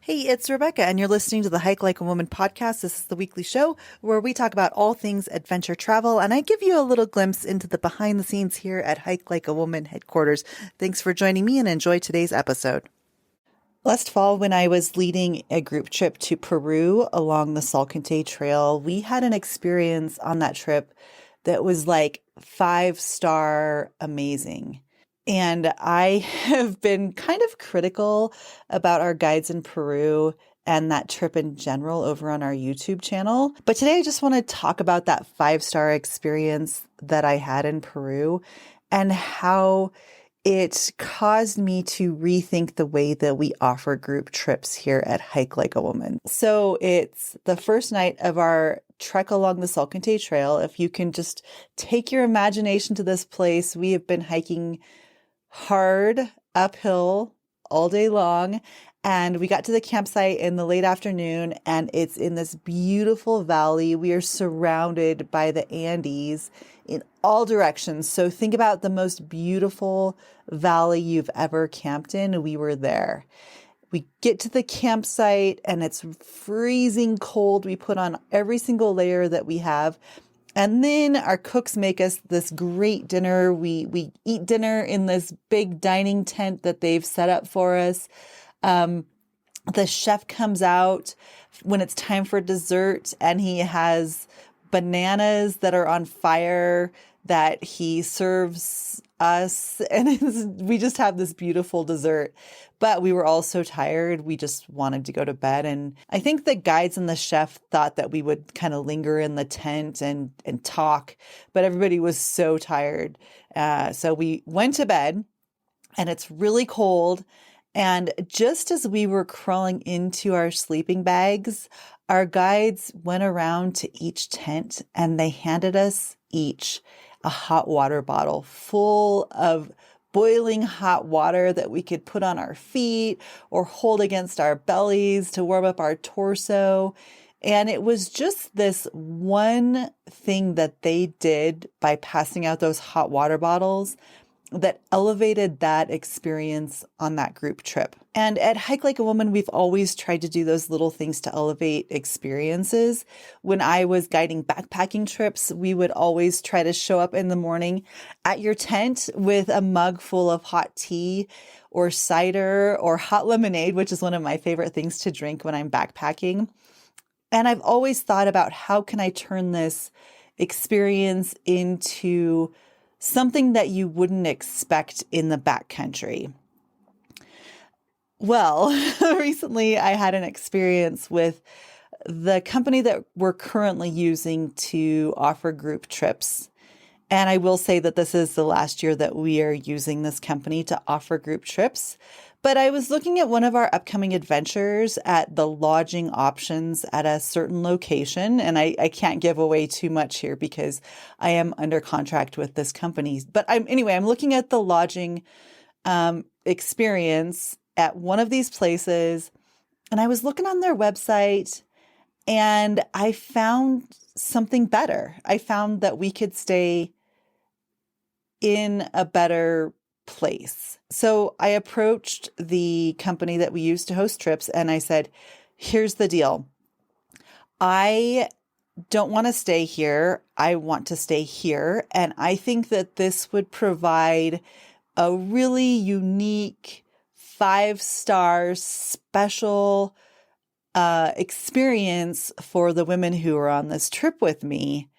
Hey, it's Rebecca, and you're listening to the Hike Like a Woman podcast. This is the weekly show where we talk about all things adventure travel, and I give you a little glimpse into the behind the scenes here at Hike Like a Woman headquarters. Thanks for joining me and enjoy today's episode. Last fall, when I was leading a group trip to Peru along the Salcantay Trail, we had an experience on that trip that was like 5-star amazing. And I have been kind of critical about our guides in Peru and that trip in general over on our YouTube channel. But today I just want to talk about that 5-star experience that I had in Peru and how it caused me to rethink the way that we offer group trips here at Hike Like a Woman. So it's the first night of our trek along the Salcantay Trail. If you can just take your imagination to this place, we have been hiking hard uphill all day long. And we got to the campsite in the late afternoon, and it's in this beautiful valley. We are surrounded by the Andes in all directions. So think about the most beautiful valley you've ever camped in. We were there. We get to the campsite and it's freezing cold. We put on every single layer that we have. And then our cooks make us this great dinner. We eat dinner in this big dining tent that they've set up for us. The chef comes out when it's time for dessert, and he has bananas that are on fire that he serves us. And we just have this beautiful dessert. But we were all so tired, we just wanted to go to bed. And I think the guides and the chef thought that we would kind of linger in the tent and talk, but everybody was so tired. So we went to bed, and it's really cold. And just as we were crawling into our sleeping bags, our guides went around to each tent and they handed us each a hot water bottle full of boiling hot water that we could put on our feet or hold against our bellies to warm up our torso. And it was just this one thing that they did by passing out those hot water bottles that elevated that experience on that group trip. And at Hike Like a Woman, we've always tried to do those little things to elevate experiences. When I was guiding backpacking trips, we would always try to show up in the morning at your tent with a mug full of hot tea or cider or hot lemonade, which is one of my favorite things to drink when I'm backpacking. And I've always thought about how can I turn this experience into something that you wouldn't expect in the backcountry. Well, recently I had an experience with the company that we're currently using to offer group trips. And I will say that this is the last year that we are using this company to offer group trips. But I was looking at one of our upcoming adventures at the lodging options at a certain location. And I can't give away too much here because I am under contract with this company. But I'm looking at the lodging experience at one of these places. And I was looking on their website and I found something better. I found that we could stay in a better place. So I approached the company that we use to host trips and I said, here's the deal. I don't want to stay here. I want to stay here. And I think that this would provide a really unique 5-star special experience for the women who are on this trip with me.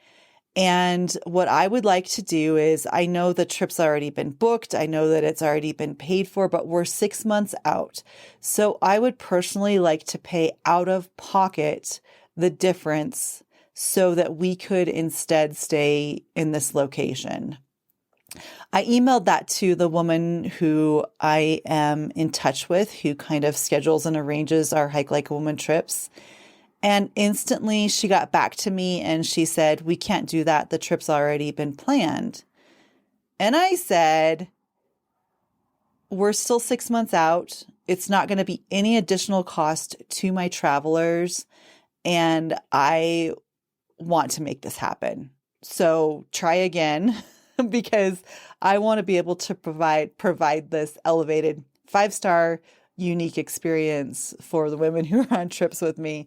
And what I would like to do is, I know the trip's already been booked. I know that it's already been paid for, but we're 6 months out. So I would personally like to pay out of pocket the difference so that we could instead stay in this location. I emailed that to the woman who I am in touch with, who kind of schedules and arranges our Hike Like a Woman trips. And instantly she got back to me and she said, we can't do that. The trip's already been planned. And I said, we're still 6 months out. It's not going to be any additional cost to my travelers. And I want to make this happen. So try again because I want to be able to provide this elevated 5-star unique experience for the women who are on trips with me.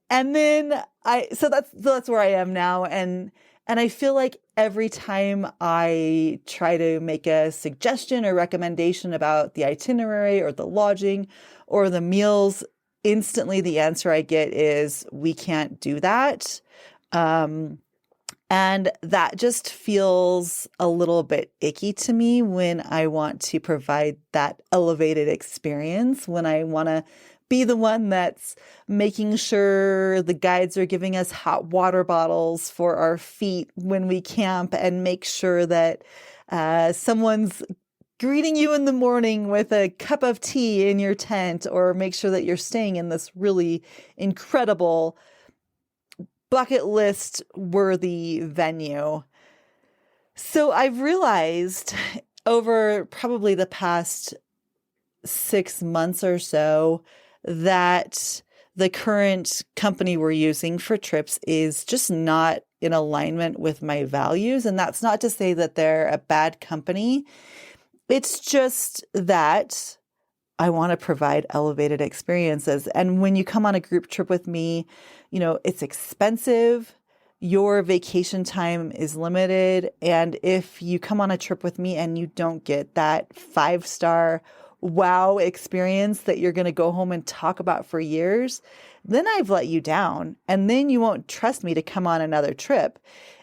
And then so that's where I am now. And I feel like every time I try to make a suggestion or recommendation about the itinerary or the lodging or the meals, instantly the answer I get is, we can't do that. And that just feels a little bit icky to me when I want to provide that elevated experience, when I want to be the one that's making sure the guides are giving us hot water bottles for our feet when we camp, and make sure that someone's greeting you in the morning with a cup of tea in your tent, or make sure that you're staying in this really incredible bucket list worthy venue. So I've realized over probably the past 6 months or so that the current company we're using for trips is just not in alignment with my values. And that's not to say that they're a bad company. It's just that I want to provide elevated experiences. And when you come on a group trip with me, it's expensive. Your vacation time is limited. And if you come on a trip with me and you don't get that 5-star wow experience that you're going to go home and talk about for years, then I've let you down. And then you won't trust me to come on another trip.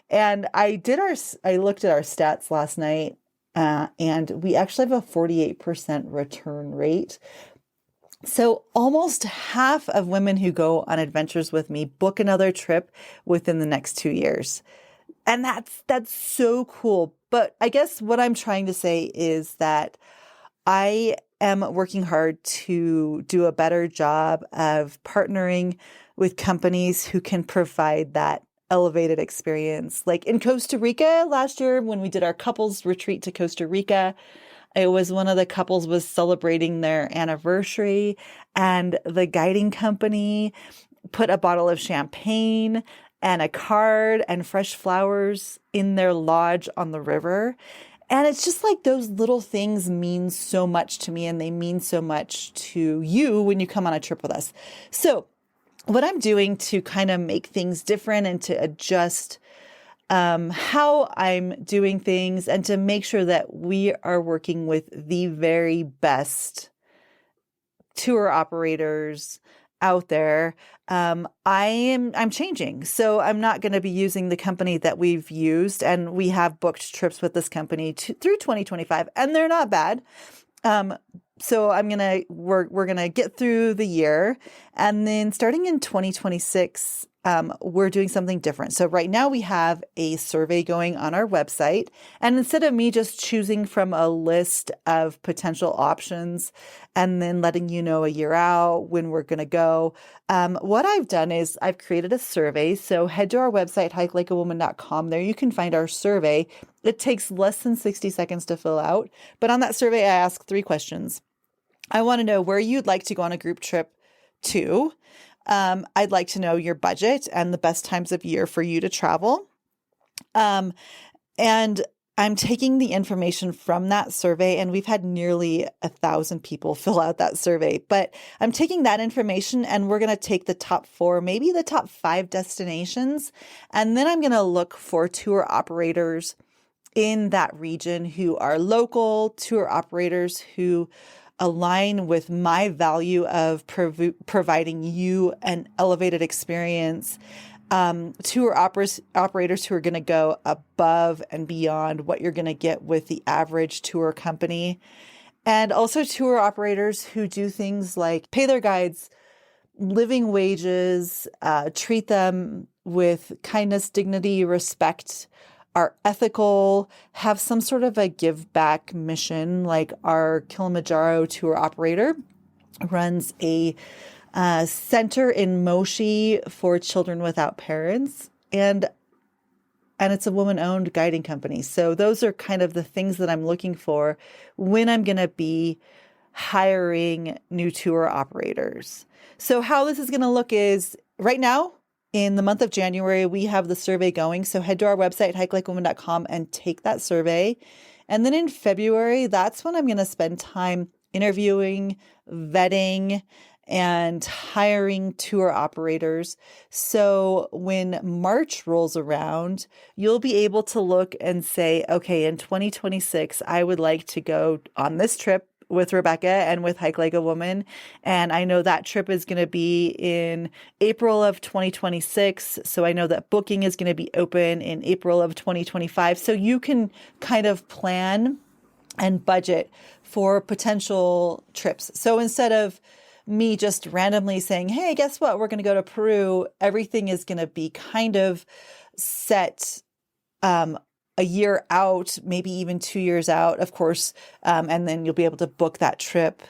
And I looked at our stats last night. And we actually have a 48% return rate. So almost half of women who go on adventures with me book another trip within the next 2 years. And that's so cool. But I guess what I'm trying to say is that I am working hard to do a better job of partnering with companies who can provide that elevated experience. Like in Costa Rica last year, when we did our couples retreat to Costa Rica, it was one of the couples was celebrating their anniversary, and the guiding company put a bottle of champagne and a card and fresh flowers in their lodge on the river. And it's just like those little things mean so much to me, and they mean so much to you when you come on a trip with us. So what I'm doing to kind of make things different and to adjust how I'm doing things, and to make sure that we are working with the very best tour operators out there, I'm changing. So I'm not going to be using the company that we've used, and we have booked trips with this company through 2025, and they're not bad. So we're gonna get through the year, and then starting in 2026, we're doing something different. So right now we have a survey going on our website, and instead of me just choosing from a list of potential options and then letting you know a year out when we're gonna go, what I've done is I've created a survey. So head to our website, hikelikeawoman.com. There you can find our survey. It takes less than 60 seconds to fill out, but on that survey, I ask 3 questions. I want to know where you'd like to go on a group trip to. I'd like to know your budget and the best times of year for you to travel. And I'm taking the information from that survey, and we've had nearly 1,000 people fill out that survey, but I'm taking that information and we're going to take the top 4, maybe the top 5 destinations. And then I'm going to look for tour operators in that region who are local, tour operators who align with my value of providing you an elevated experience, tour operators who are going to go above and beyond what you're going to get with the average tour company, and also tour operators who do things like pay their guides living wages, treat them with kindness, dignity, respect, are ethical, have some sort of a give back mission. Like our Kilimanjaro tour operator runs a center in Moshi for children without parents, and it's a woman-owned guiding company. So those are kind of the things that I'm looking for when I'm going to be hiring new tour operators. So how this is going to look is right now, in the month of January, we have the survey going. So head to our website, hikelikeawoman.com, and take that survey. And then in February, that's when I'm going to spend time interviewing, vetting, and hiring tour operators. So when March rolls around, you'll be able to look and say, okay, in 2026, I would like to go on this trip with Rebecca and with Hike Like a Woman. And I know that trip is going to be in April of 2026. So I know that booking is going to be open in April of 2025. So you can kind of plan and budget for potential trips. So instead of me just randomly saying, hey, guess what? We're going to go to Peru. Everything is going to be kind of set a year out, maybe even 2 years out, of course. And then you'll be able to book that trip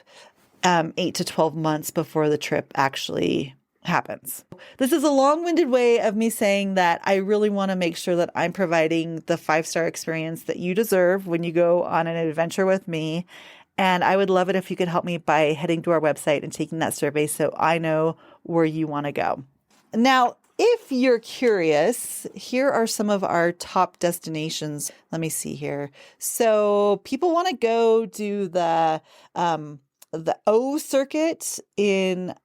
8 to 12 months before the trip actually happens. This is a long-winded way of me saying that I really want to make sure that I'm providing the 5-star experience that you deserve when you go on an adventure with me. And I would love it if you could help me by heading to our website and taking that survey so I know where you want to go. Now, if you're curious, here are some of our top destinations. Let me see here. So people want to go do the O circuit in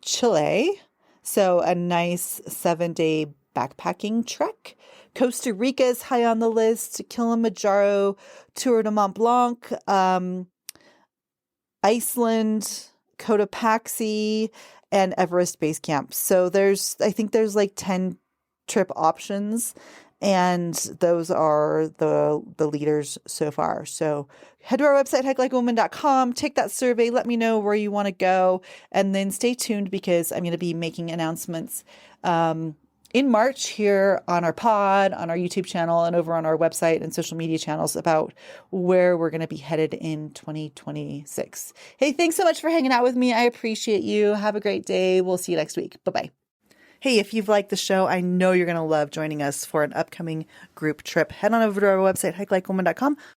Chile. So a nice 7-day backpacking trek. Costa Rica is high on the list. Kilimanjaro, Tour de Mont Blanc, Iceland, Cotopaxi, and Everest Base Camp. So I think there's like 10 trip options, and those are the leaders so far. So head to our website, hikelikeawoman.com, take that survey, let me know where you want to go, and then stay tuned because I'm going to be making announcements in March here on our pod, on our YouTube channel, and over on our website and social media channels about where we're going to be headed in 2026. Hey, thanks so much for hanging out with me. I appreciate you. Have a great day. We'll see you next week. Bye-bye. Hey, if you've liked the show, I know you're going to love joining us for an upcoming group trip. Head on over to our website, hikelikeawoman.com.